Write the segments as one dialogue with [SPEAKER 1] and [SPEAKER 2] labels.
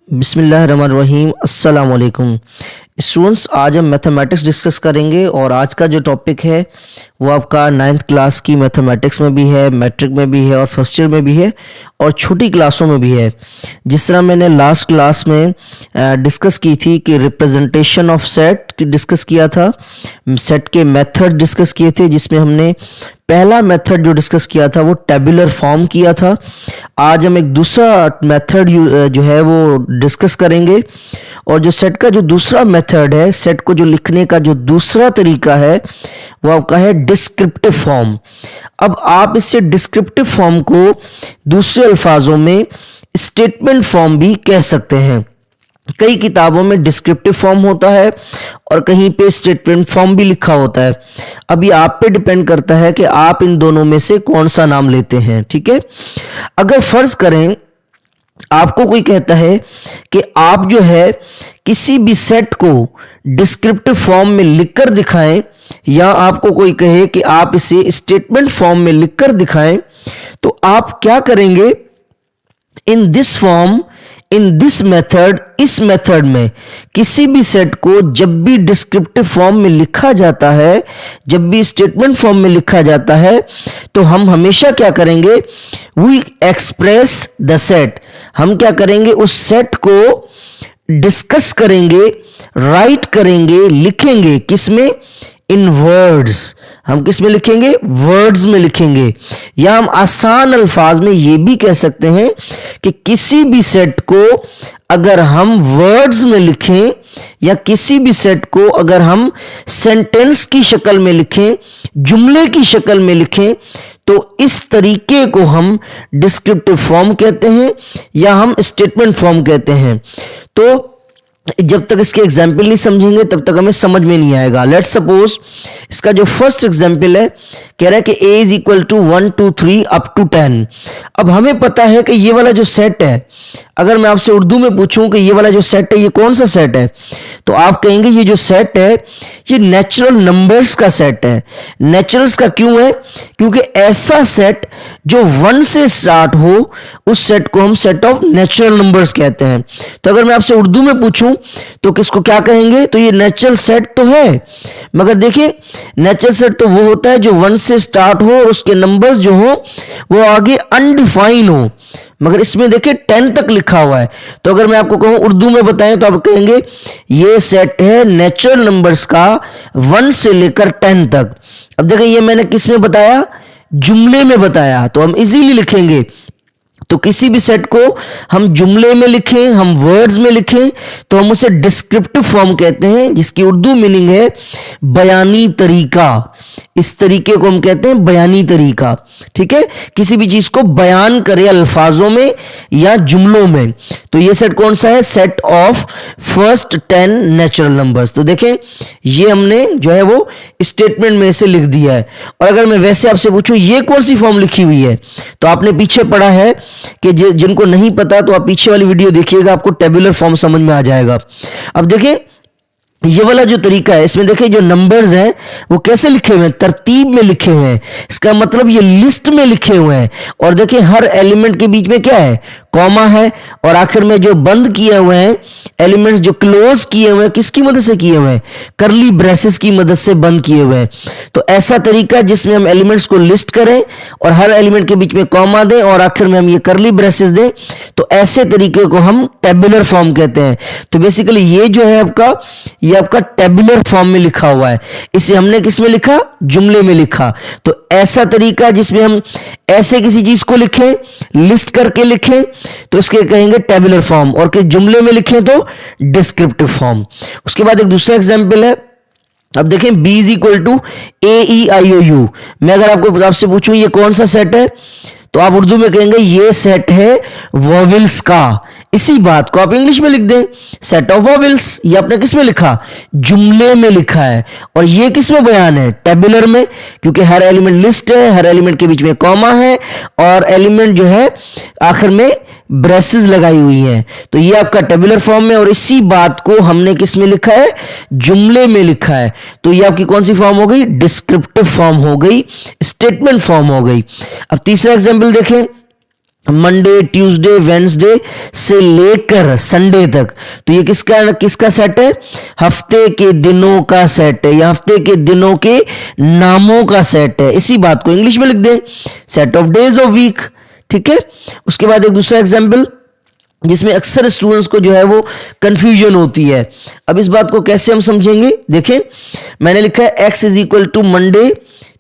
[SPEAKER 1] बिस्मिल्लाहिर्रहमानिर्रहीम। अस्सलाम वालेकुम स्टूडेंट्स, आज हम मैथमेटिक्स डिस्कस करेंगे और आज का जो टॉपिक है वो आपका 9th क्लास की मैथमेटिक्स में भी है, मैट्रिक में भी है और फर्स्ट ईयर में भी है और छोटी क्लासों में भी है। जिस तरह मैंने लास्ट क्लास में डिस्कस की थी कि रिप्रेजेंटेशन ऑफ सेट की डिस्कस किया था, सेट के मेथड डिस्कस किए थे, जिसमें हमने पहला मेथड जो डिस्कस किया था वो टेबुलर फॉर्म किया था। आज हम एक दूसरा मेथड जो है वो डिस्कस करेंगे और जो सेट का जो दूसरा मेथड है, सेट को जो लिखने का जो दूसरा तरीका है वो आपका है डिस्क्रिप्टिव फॉर्म। अब आप इससे डिस्क्रिप्टिव फॉर्म को दूसरे अल्फाजों में स्टेटमेंट फॉर्म भी कह सकते हैं। कई किताबों में डिस्क्रिप्टिव फॉर्म होता है और कहीं पे स्टेटमेंट फॉर्म भी लिखा होता है। अभी आप पे डिपेंड करता है कि आप इन दोनों में से कौन सा नाम लेते हैं। ठीक है, अगर फर्ज करें आपको कोई कहता है कि आप जो है किसी भी सेट को डिस्क्रिप्टिव फॉर्म में लिखकर दिखाएं, या आपको कोई कहे कि आप इसे स्टेटमेंट फॉर्म में लिखकर दिखाएं, तो आप क्या करेंगे? In this form, in this method, इस मेथड में किसी भी सेट को जब भी डिस्क्रिप्टिव फॉर्म में लिखा जाता है, जब भी स्टेटमेंट फॉर्म में लिखा जाता है, तो हम हमेशा क्या करेंगे? We express the set. हम क्या करेंगे? उस सेट को डिस्कस करेंगे, राइट करेंगे, लिखेंगे। किसमें? इन वर्ड्स। हम किस में लिखेंगे? वर्ड्स में लिखेंगे। या हम आसान अल्फाज में ये भी कह सकते हैं कि किसी भी सेट को अगर हम वर्ड्स में लिखें, या किसी भी सेट को अगर हम सेंटेंस की शक्ल में लिखें, जुमले की शक्ल में लिखें, तो इस तरीके को हम डिस्क्रिप्टिव फॉर्म कहते हैं या हम स्टेटमेंट फॉर्म कहते हैं। तो जब तक इसके एग्जाम्पल नहीं समझेंगे तब तक हमें समझ में नहीं आएगा। लेट्स सपोज इसका जो फर्स्ट एग्जाम्पल है, कह रहा है कि a is equal to 1 2 3 up to 10। अब हमें पता है कि ये वाला जो सेट है, अगर मैं आपसे उर्दू में पूछूं कि ये वाला जो सेट है ये कौन सा सेट है, तो आप कहेंगे ये जो सेट है ये नेचुरल नंबर्स का सेट है। नेचुरल्स का क्यों है? क्योंकि ऐसा सेट जो 1 से स्टार्ट हो उस सेट को हम सेट ऑफ नेचुरल नंबर्स कहते हैं। तो अगर मैं आपसे उर्दू में पूछूं तो किसको क्या कहेंगे? तो ये नेचुरल सेट तो है, मगर देखिए नेचुरल सेट तो वो होता है जो 1 से स्टार्ट हो और उसके नंबर्स जो हो वो आगे अनडिफाइन हो, मगर इसमें देखिए 10 तक लिखा हुआ है। तो अगर मैं आपको कहूं उर्दू में बताएं तो आप कहेंगे ये सेट है नेचुरल नंबर्स का 1 से लेकर 10 तक। अब देखिए ये मैंने किस में बताया? जुमले में बताया, तो हम इजीली लिखेंगे। तो किसी भी सेट को हम जुमले में लिखें, हम वर्ड्स में लिखें, तो हम उसे डिस्क्रिप्टिव फॉर्म कहते हैं, जिसकी उर्दू मीनिंग है बयानी तरीका। इस तरीके को हम कहते हैं बयानी तरीका। ठीक है, किसी भी चीज को बयान करे अल्फाजों में या जुमलों में। तो ये सेट कौन सा है? Set of first 10 natural numbers. तो देखें ये हमने जो है वो स्टेटमेंट में से लिख दिया है। और अगर मैं वैसे आपसे पूछूं ये कौन सी फॉर्म लिखी हुई है, तो आपने पीछे पढ़ा है कि जिनको नहीं पता तो आप पीछे वाली वीडियो देखिएगा, आपको टेबुलर फॉर्म समझ में आ जाएगा। अब देखें ये वाला जो तरीका है, इसमें देखिए जो नंबर्स हैं वो कैसे लिखे हुए हैं? तरतीब में लिखे हुए हैं। इसका मतलब ये लिस्ट में लिखे हुए हैं। और देखिए हर एलिमेंट के बीच में क्या है? कॉमा है। और आखिर में जो बंद किए हुए हैं एलिमेंट्स, जो क्लोज किए हुए हैं, किसकी मदद से किए हुए हैं? करली ब्रेसेस की मदद से बंद किए हुए हैं। तो ऐसा तरीका जिसमें हम एलिमेंट्स को लिस्ट करें और हर एलिमेंट के बीच में कॉमा दें और आखिर में हम ये करली ब्रेसेस दें, तो ऐसे तरीके को हम टेबुलर फॉर्म कहते हैं। तो बेसिकली ये जो है ये आपका टेबुलर फॉर्म में लिखा हुआ है। इसे हमने किस में लिखा? जुमले में लिखा। तो ऐसा तरीका जिसमें हम ऐसे किसी चीज को लिखें, लिस्ट करके लिखें, तो इसके कहेंगे टेबुलर फॉर्म, और कि जुमले में लिखें तो डिस्क्रिप्टिव फॉर्म। उसके बाद एक दूसरा एग्जांपल है। अब देखें b is equal to AEIOU। मैं अगर आपसे पूछूं ये कौन सा सेट है, तो आप उर्दू में कहेंगे ये सेट है वॉवेल्स का। इसी बात को आप इंग्लिश में लिख दें, सेट ऑफ वॉवेल्स। ये आपने किस में लिखा? जुमले में लिखा है। और ये किस में बयान है? टेबुलर में, क्योंकि हर एलिमेंट लिस्ट है, हर एलिमेंट के बीच में कॉमा है और एलिमेंट जो है आखिर में ब्रेसेस लगाई हुई हैं। तो ये आपका टेबुलर फॉर्म में, और इसी बात को हमने किस में लिखा है? जुमले में लिखा है। तो ये आपकी कौन सी फॉर्म हो गई? डिस्क्रिप्टिव फॉर्म हो गई, स्टेटमेंट फॉर्म हो गई। अब तीसरा एग्जांपल देखें। मंडे, ट्यूसडे, वेंसडे से लेकर संडे तक। तो ये किसका सेट है? हफ्ते के दिनों का सेट है, या हफ्ते के दिनों के नामों का सेट है। इसी बात को इंग्लिश में लिख दें, set of days of week. ठीक है। उसके बाद एक दूसरा एग्जाम्पल जिसमें अक्सर स्टूडेंट्स को जो है वो कंफ्यूजन होती है। अब इस बात को कैसे हम समझेंगे? देखें, मैंने लिखा है x is equal to Monday,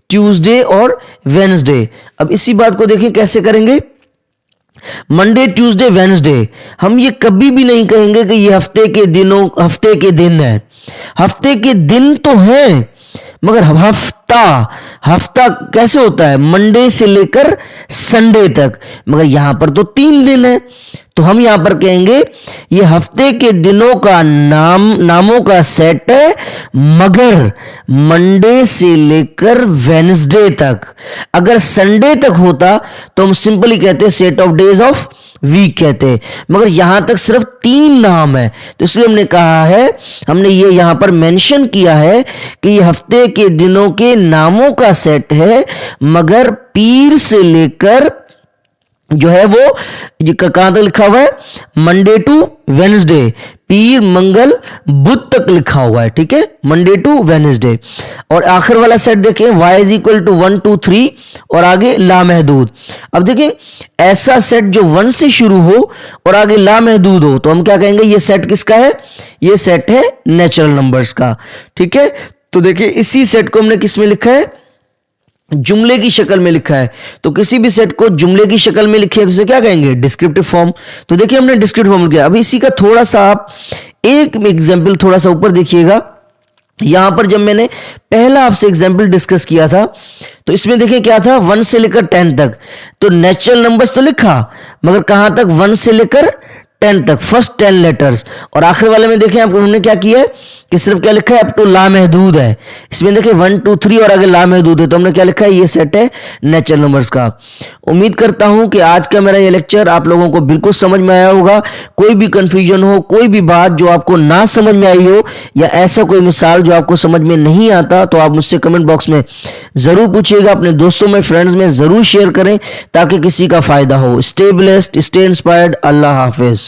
[SPEAKER 1] Tuesday और वेंसडे। अब इसी बात को देखें कैसे करेंगे। मंडे, ट्यूसडे, वेंसडे, हम ये कभी भी नहीं कहेंगे कि ये हफ्ते के दिन है। हफ्ते के दिन तो हैं, मगर हफ्ता कैसे होता है? मंडे से लेकर संडे तक, मगर यहां पर तो 3 दिन है। तो हम यहां पर कहेंगे ये हफ्ते के दिनों का नामों का सेट है, मगर मंडे से लेकर वेडनेसडे तक। अगर संडे तक होता तो हम सिंपली कहते set of days of week कहते, मगर यहां तक सिर्फ 3 नाम है, तो इसलिए हमने ये यहां पर मेंशन किया है कि ये हफ्ते के दिनों के नामों का सेट है, मगर पीर से लेकर जो है वो कहां तक लिखा हुआ है? मंडे टू वेडनेसडे, पीर, मंगल, बुध तक लिखा हुआ है। ठीक है, मंडे टू वेडनेसडे। और आखिर वाला सेट देखें, y इज इक्वल टू 1 2 3 और आगे लामहदूद। अब देखें, ऐसा सेट जो 1 से शुरू हो और आगे लामहदूद हो, तो हम क्या कहेंगे? ये सेट किसका है? ये सेट है नेचुरल नंबर्स का। ठीक है, तो देखिए इसी सेट को हमने किस में लिखा है? जुमले की शक्ल में लिखा है। तो किसी भी सेट को जुमले की शक्ल में लिखे तो उसे क्या कहेंगे? Descriptive form. तो देखिए हमने डिस्क्रिप्टिव फॉर्म किया। अभी इसी का थोड़ा सा आप एक एग्जांपल थोड़ा सा ऊपर देखिएगा। यहां पर जब मैंने पहला आपसे एग्जांपल डिस्कस किया था तो इसमें देखिए क्या था? 1 से लेकर 10 तक। तो नेचुरल नंबर्स तो लिखा, मगर कहां तक? 1 से लेकर 10 तक, फर्स्ट 10 लेटर्स। और आखिर वाले में देखें आपको हमने क्या किया है कि सिर्फ क्या लिखा है? अप टू लामहदूद है। इसमें देखिए 1 2 3 और आगे लामहदूद है, तो हमने क्या लिखा है? ये सेट है नेचुरल नंबर्स का। उम्मीद करता हूं कि आज का मेरा ये लेक्चर आप लोगों को बिल्कुल समझ में आया होगा। कोई भी कंफ्यूजन हो, कोई भी बात जो आपको ना समझ में आई हो, या ऐसा कोई मिसाल जो आपको समझ में नहीं आता, तो आप मुझसे कमेंट बॉक्स में जरूर पूछिएगा। अपने दोस्तों में, फ्रेंड्स में जरूर शेयर करें ताकि किसी का फायदा हो। Stay blessed, stay inspired. Allah हाफिज।